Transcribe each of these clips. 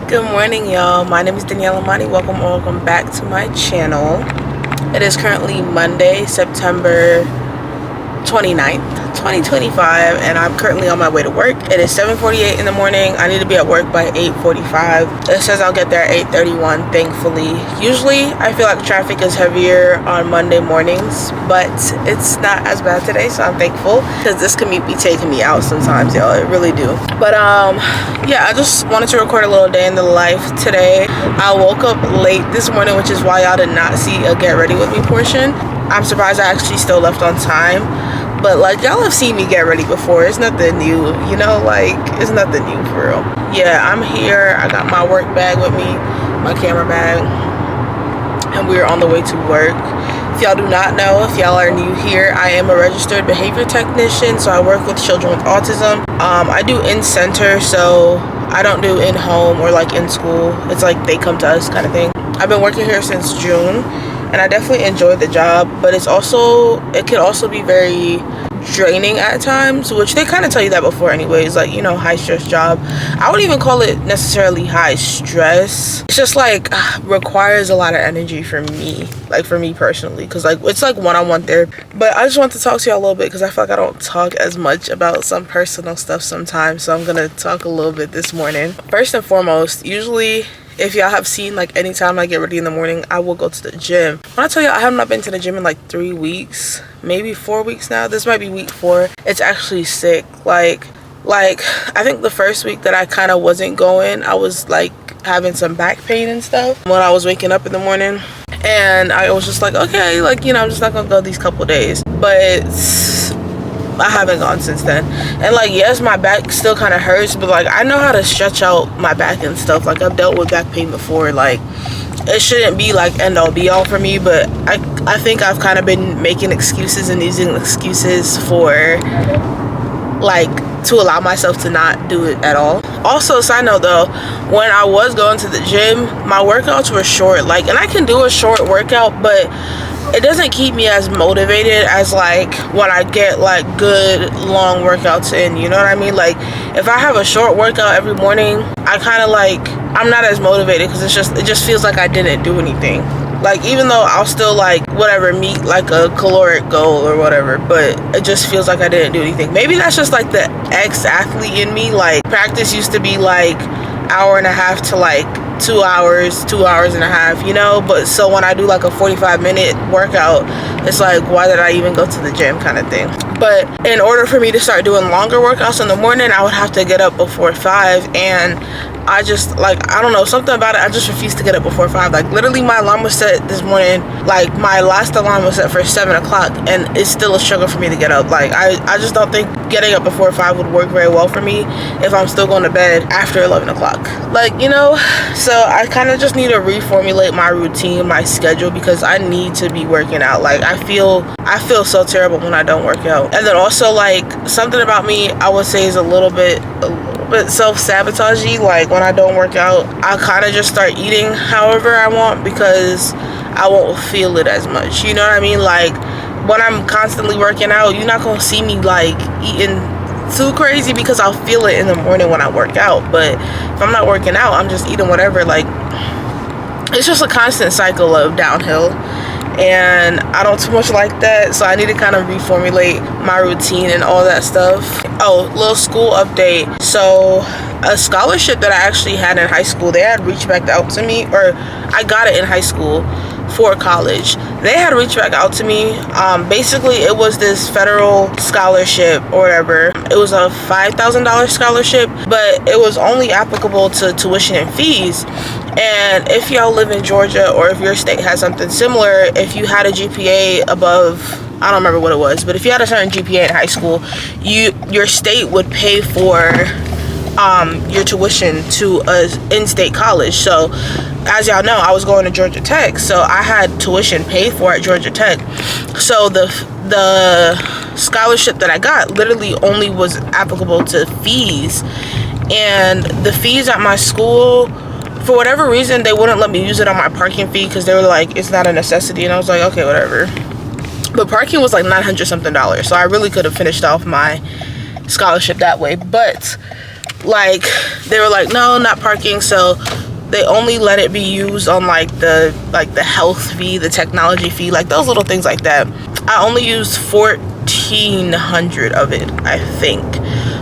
Good morning, y'all. My name is Daniielle Amanii. Welcome back to my channel. It is currently Monday, September 29th, 2025, and I'm currently on my way to work. It is 7:48 in the morning. I need to be at work by 8:45. It says I'll get there at 8:31, thankfully. Usually, I feel like traffic is heavier on Monday mornings, but it's not as bad today, so I'm thankful because this commute be taking me out sometimes, y'all. It really do. But yeah, I just wanted to record a little day in the life today. I woke up late this morning, which is why y'all did not see a get ready with me portion. I'm surprised I actually still left on time, but like y'all have seen me get ready before. It's nothing new, you know, like it's nothing new for real. Yeah, I'm here. I got my work bag with me, my camera bag, and we're on the way to work. If y'all do not know, if y'all are new here, I am a registered behavior technician, so I work with children with autism. I do in-center, so I don't do in-home or like in school. It's like they come to us kind of thing. I've been working here since June, and I definitely enjoy the job, but it can also be very draining at times, which they kind of tell you that before anyways, like, you know, high stress job. I wouldn't even call it necessarily high stress. It's just like requires a lot of energy for me, like for me personally, because like it's like one-on-one therapy. But I just want to talk to y'all a little bit because I feel like I don't talk as much about some personal stuff sometimes, so I'm gonna talk a little bit this morning. First and foremost, usually if y'all have seen, like anytime I get ready in the morning, I will go to the gym. When I tell y'all I have not been to the gym in like 3 weeks, maybe 4 weeks now. This might be week 4. It's actually sick. Like I think the first week that I kind of wasn't going, I was like having some back pain and stuff when I was waking up in the morning. And I was just like, okay, like, you know, I'm just not gonna go these couple days. But I haven't gone since then. And like, yes, my back still kind of hurts, but like I know how to stretch out my back and stuff. Like I've dealt with back pain before. Like it shouldn't be like end all be all for me, but I think I've kind of been making excuses and using excuses for like to allow myself to not do it at all. Also, side note though, when I was going to the gym, my workouts were short. Like, and I can do a short workout, but it doesn't keep me as motivated as like when I get like good long workouts in, you know what I mean? Like if I have a short workout every morning, I kind of like, I'm not as motivated because it just feels like I didn't do anything. Like even though I'll still like whatever meet like a caloric goal or whatever, but it just feels like I didn't do anything. Maybe that's just like the ex-athlete in me. Like practice used to be like hour and a half to like 2 hours and a half, you know. But so when I do like a 45-minute workout, it's like, why did I even go to the gym kind of thing. But in order for me to start doing longer workouts in the morning, I would have to get up before 5, and I just like, I don't know, something about it, I just refuse to get up before 5. Like literally my alarm was set this morning, like my last alarm was set for 7 o'clock, and it's still a struggle for me to get up. Like I just don't think getting up before 5 would work very well for me if I'm still going to bed after 11 o'clock. Like, you know, so I kind of just need to reformulate my routine, my schedule, because I need to be working out. Like I feel so terrible when I don't work out. And then also like something about me I would say is a little bit self-sabotagey. Like when I don't work out, I kind of just start eating however I want because I won't feel it as much, you know what I mean? Like when I'm constantly working out, you're not gonna see me like eating too crazy because I'll feel it in the morning when I work out. But if I'm not working out, I'm just eating whatever. Like it's just a constant cycle of downhill, and I don't too much like that, so I need to kind of reformulate my routine and all that stuff. Oh, little school update. So a scholarship that I actually had in high school, they had reached back out to me, or I got it in high school for college. They had reached back out to me. Basically it was this federal scholarship or whatever. It was a $5,000 scholarship, but it was only applicable to tuition and fees. And if y'all live in Georgia, or if your state has something similar, if you had a GPA above, I don't remember what it was, but if you had a certain GPA in high school, your state would pay for your tuition to a in-state college. So as y'all know, I was going to Georgia Tech, so I had tuition paid for at Georgia Tech. So the scholarship that I got literally only was applicable to fees, and the fees at my school, for whatever reason, they wouldn't let me use it on my parking fee because they were like, it's not a necessity. And I was like, okay, whatever. But parking was like $900 something, so I really could have finished off my scholarship that way. But like they were like, no, not parking. So they only let it be used on like the health fee, the technology fee, like those little things like that. I only used 1,400 of it, I think.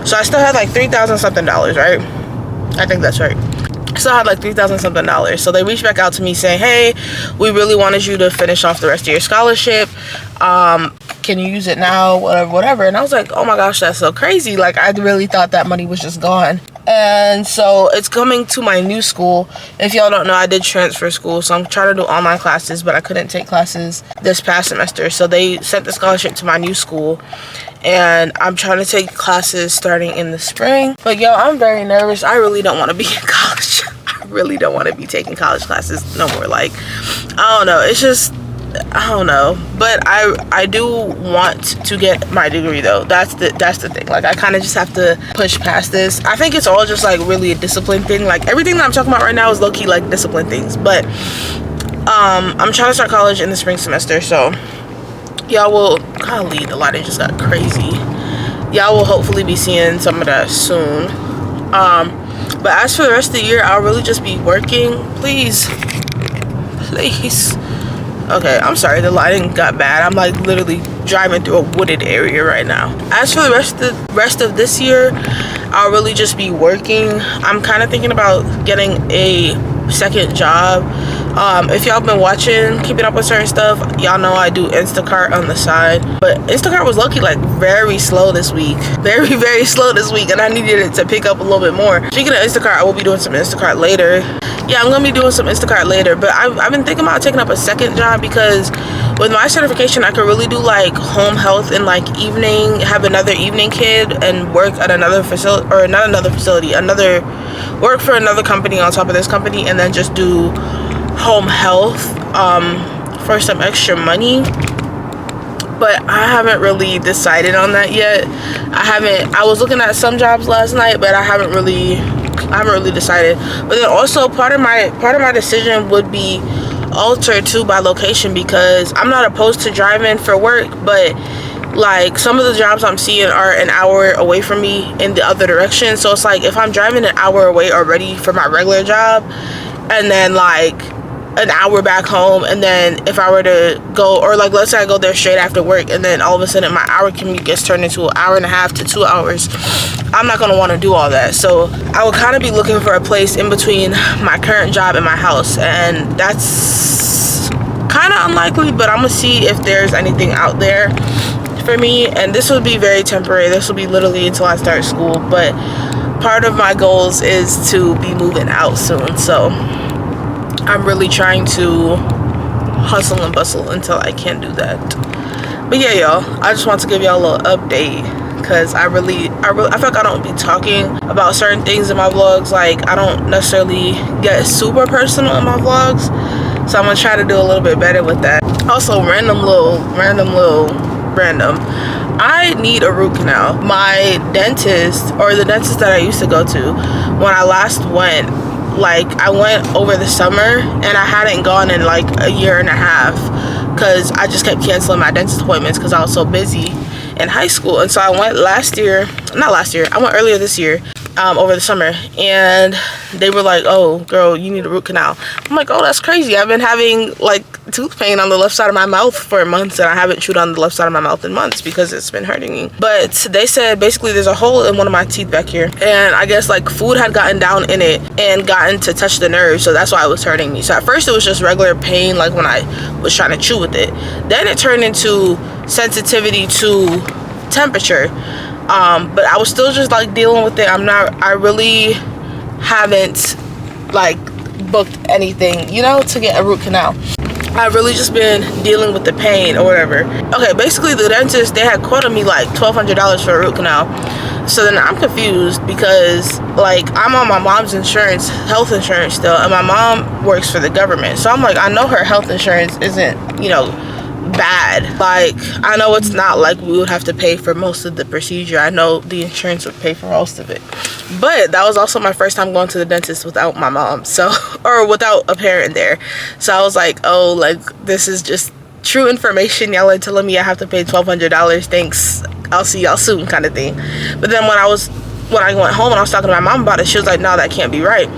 So I still had like $3,000 something, right? I think that's right. Still had like $3,000 something. So they reached back out to me saying, hey, we really wanted you to finish off the rest of your scholarship. Can you use it now? Whatever. And I was like, oh my gosh, that's so crazy. Like, I really thought that money was just gone. And so it's coming to my new school. If y'all don't know, I did transfer school, so I'm trying to do online classes, but I couldn't take classes this past semester. So they sent the scholarship to my new school, and I'm trying to take classes starting in the spring. But yo, I'm very nervous. I really don't want to be in college. I really don't want to be taking college classes no more. Like, I don't know. It's just, I don't know. But I do want to get my degree though. That's the thing. Like, I kind of just have to push past this. I think it's all just like really a discipline thing. Like, everything that I'm talking about right now is low-key like discipline things. But I'm trying to start college in the spring semester, so y'all will, golly, the lighting just got crazy. Y'all will hopefully be seeing some of that soon. But as for the rest of the year, I'll really just be working. Please. Okay, I'm sorry, the lighting got bad. I'm like literally driving through a wooded area right now. As for the rest of this year, I'll really just be working. I'm kind of thinking about getting a second job. If y'all been watching, keeping up with certain stuff, y'all know I do Instacart on the side. But Instacart was low-key like very slow this week. Very, very slow this week, and I needed it to pick up a little bit more. Speaking of Instacart, I will be doing some Instacart later. Yeah, I'm gonna be doing some Instacart later, but I've been thinking about taking up a second job because with my certification, I could really do like home health and like evening, have another evening kid and work at another facility, or not another facility, work for another company on top of this company, and then just do home health for some extra money. But I haven't really decided on that yet. I was looking at some jobs last night, but I haven't really decided. But then also part of my decision would be altered too by location, because I'm not opposed to driving for work, but like some of the jobs I'm seeing are an hour away from me in the other direction. So it's like if I'm driving an hour away already for my regular job, and then like an hour back home, and then if I were to go, or like let's say I go there straight after work, and then all of a sudden my hour commute gets turned into an hour and a half to 2 hours, I'm not gonna want to do all that. So I would kind of be looking for a place in between my current job and my house, and that's kind of unlikely, but I'm gonna see if there's anything out there for me. And this will be very temporary. This will be literally until I start school, but part of my goals is to be moving out soon, so I'm really trying to hustle and bustle until I can do that. But yeah, y'all, I just want to give y'all a little update, because I feel like I don't be talking about certain things in my vlogs. Like, I don't necessarily get super personal in my vlogs, so I'm gonna try to do a little bit better with that. Also, random. I need a root canal. My dentist, or the dentist that I used to go to when I last went, like I went over the summer and I hadn't gone in like a year and a half because I just kept canceling my dentist appointments because I was so busy in high school. And so I went I went earlier this year, over the summer, and they were like, oh girl, you need a root canal. I'm like, oh, that's crazy. I've been having like tooth pain on the left side of my mouth for months, and I haven't chewed on the left side of my mouth in months because it's been hurting me. But they said basically there's a hole in one of my teeth back here, and I guess like food had gotten down in it and gotten to touch the nerve, so that's why it was hurting me. So at first it was just regular pain, like when I was trying to chew with it. Then it turned into sensitivity to temperature, but I was still just like dealing with it. I really haven't like booked anything, to get a root canal. I've really just been dealing with the pain or whatever. Okay, basically the dentist, they had quoted me like $1,200 for a root canal. So then I'm confused because like I'm on my mom's insurance, health insurance still, and my mom works for the government. So I'm like, I know her health insurance isn't, bad. Like, I know it's not like we would have to pay for most of the procedure. I know the insurance would pay for most of it. But that was also my first time going to the dentist without my mom, or without a parent there. So I was like, oh, like this is just true information. Y'all are telling me I have to pay $1,200. Thanks. I'll see y'all soon, kind of thing. But then when I went home and I was talking to my mom about it, she was like, no, that can't be right.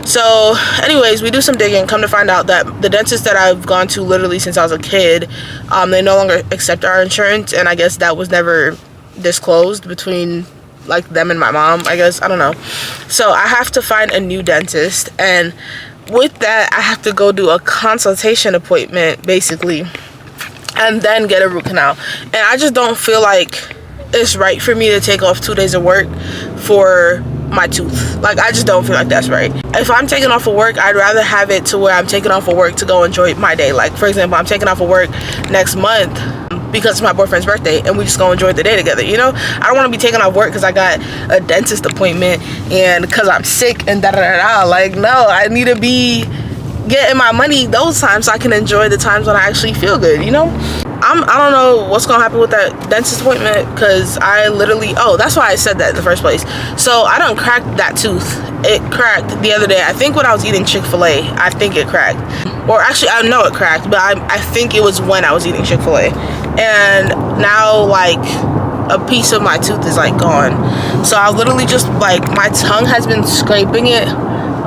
So anyways, we do some digging. Come to find out that the dentist that I've gone to literally since I was a kid, they no longer accept our insurance, and I guess that was never disclosed between like them and my mom, I guess. I don't know. So I have to find a new dentist, and with that I have to go do a consultation appointment basically, and then get a root canal. And I just don't feel like it's right for me to take off 2 days of work for my tooth. Like, I just don't feel like that's right. If I'm taking off of work, I'd rather have it to where I'm taking off of work to go enjoy my day. Like, for example, I'm taking off of work next month because it's my boyfriend's birthday, and we just go enjoy the day together, you know? I don't want to be taking off work because I got a dentist appointment and because I'm sick and da-da-da-da. Like, no, I need to be getting my money those times so I can enjoy the times when I actually feel good, you know? I don't know what's gonna happen with that dentist appointment, because I literally, oh, that's why I said that in the first place. So I done cracked that tooth. It cracked the other day. I think when I was eating Chick-fil-A, I think it cracked. Or actually, I know it cracked, but I think it was when I was eating Chick-fil-A. And now, like, a piece of my tooth is like gone. So I literally just, like, my tongue has been scraping it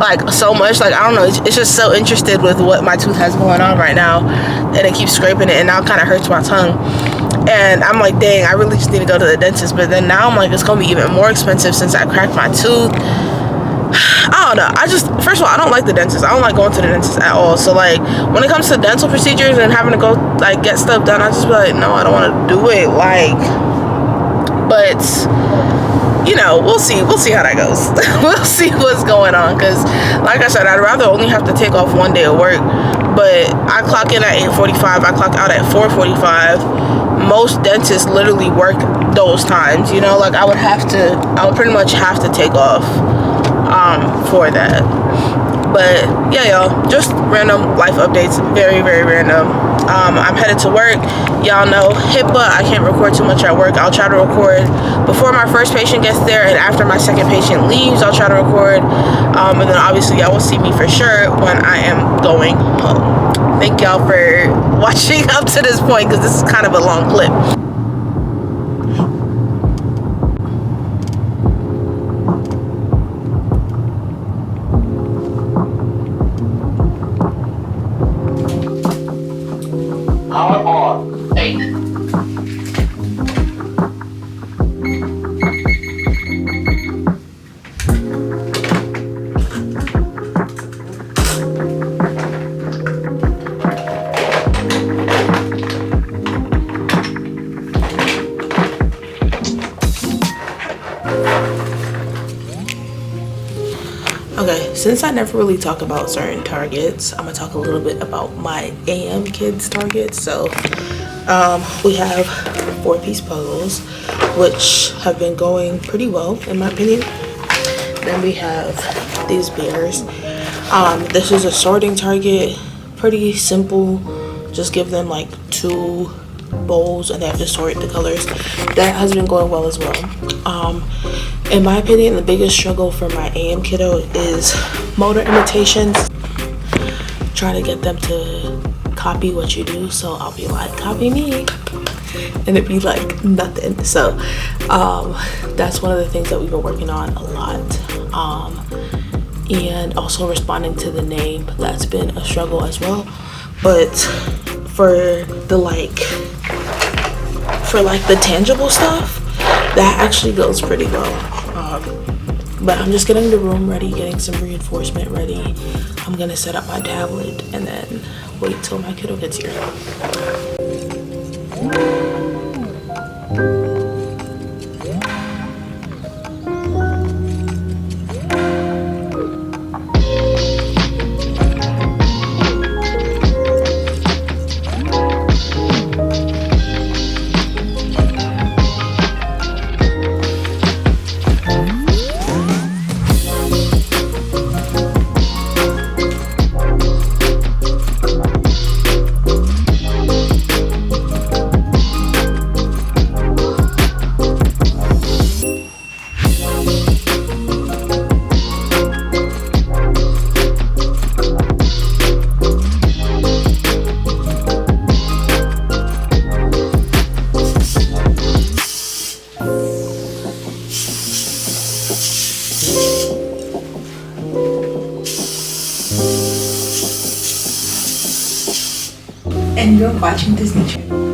like so much. Like, I don't know, it's just so interested with what my tooth has going on right now, and it keeps scraping it, and now it kind of hurts my tongue. And I'm like, dang, I really just need to go to the dentist. But then now I'm like, it's gonna be even more expensive since I cracked my tooth. I don't know. First of all, I don't like the dentist. I don't like going to the dentist at all. So like, when it comes to dental procedures and having to go like get stuff done, I just be like, no, I don't want to do it. Like, but you know, we'll see how that goes. We'll see what's going on, because like I said, I'd rather only have to take off 1 day of work. But I clock in at 8:45, I clock out at 4:45. Most dentists literally work those times, you know? Like, I would pretty much have to take off for that. But yeah, y'all, just random life updates, very, very random. I'm headed to work. Y'all know HIPAA, I can't record too much at work. I'll try to record before my first patient gets there, and after my second patient leaves, I'll try to record. And then obviously y'all will see me for sure when I am going home. Thank y'all for watching up to this point, because this is kind of a long clip. Power on. 8. Okay, since I never really talk about certain targets, I'm gonna talk a little bit about my AM kids targets. So we have 4-piece puzzles, which have been going pretty well in my opinion. Then we have these bears. This is a sorting target, pretty simple. Just give them like 2 bowls and they have to sort the colors. That has been going well as well. In my opinion, the biggest struggle for my AM kiddo is motor imitations. Trying to get them to copy what you do. So I'll be like, copy me, and it'd be like nothing. So that's one of the things that we've been working on a lot. And also responding to the name, that's been a struggle as well. But for the tangible stuff, that actually goes pretty well. But I'm just getting the room ready, getting some reinforcement ready. I'm gonna set up my tablet and then wait till my kiddo gets here. and you're watching Disney Channel.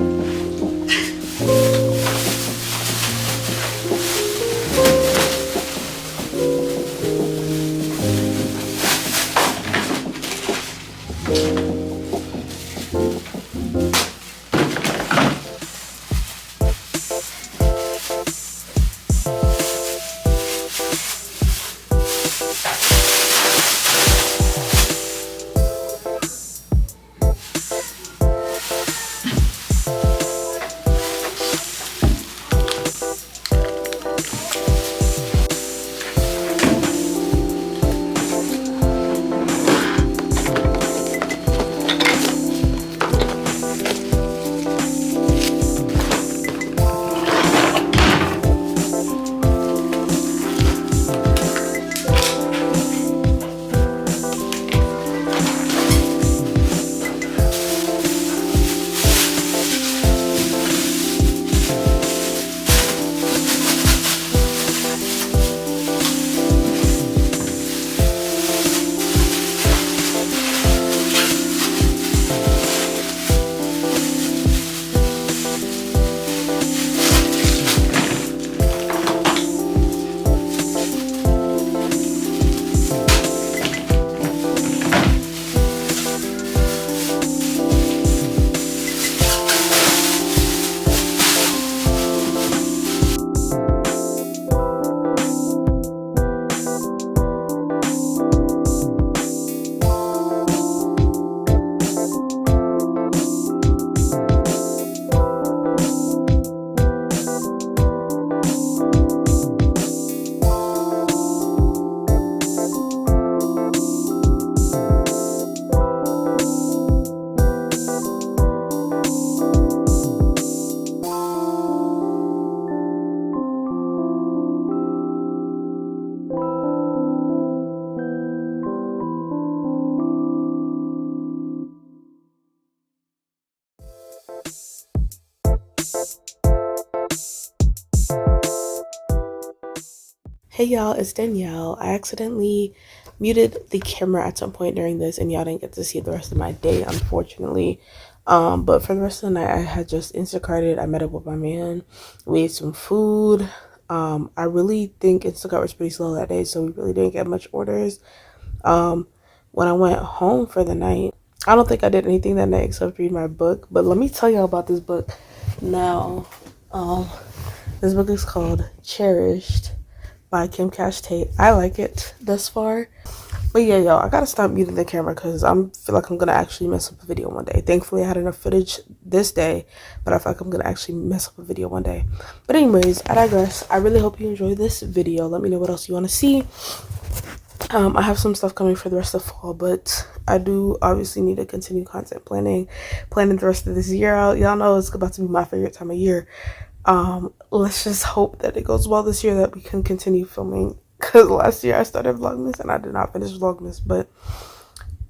Hey y'all, it's Danielle. I accidentally muted the camera at some point during this and y'all didn't get to see the rest of my day, unfortunately. But for the rest of the night, I had just Instacarted. I met up with my man. We ate some food. I really think Instacart was pretty slow that day, so we really didn't get much orders. When I went home for the night, I don't think I did anything that night except read my book. But let me tell y'all about this book now. This book is called Cherished by Kim Cash Tate. I like it thus far. But yeah, y'all, I gotta stop muting the camera because I feel like I'm gonna actually mess up a video one day. Thankfully, I had enough footage this day, but I feel like I'm gonna actually mess up a video one day. But anyways, I digress. I really hope you enjoyed this video. Let me know what else you want to see. I have some stuff coming for the rest of fall, but I do obviously need to continue content planning the rest of this year out. Y'all know it's about to be my favorite time of year. Let's just hope that it goes well this year, that we can continue filming, because last year I started Vlogmas and I did not finish Vlogmas. But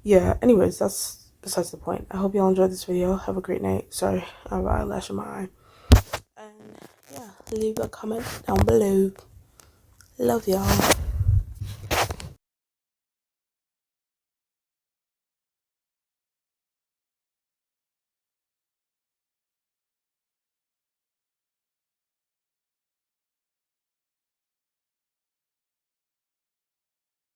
yeah, anyways, that's besides the point. I hope y'all enjoyed this video. Have a great night. Sorry, I have an eyelash in my eye. And yeah, leave a comment down below. Love y'all.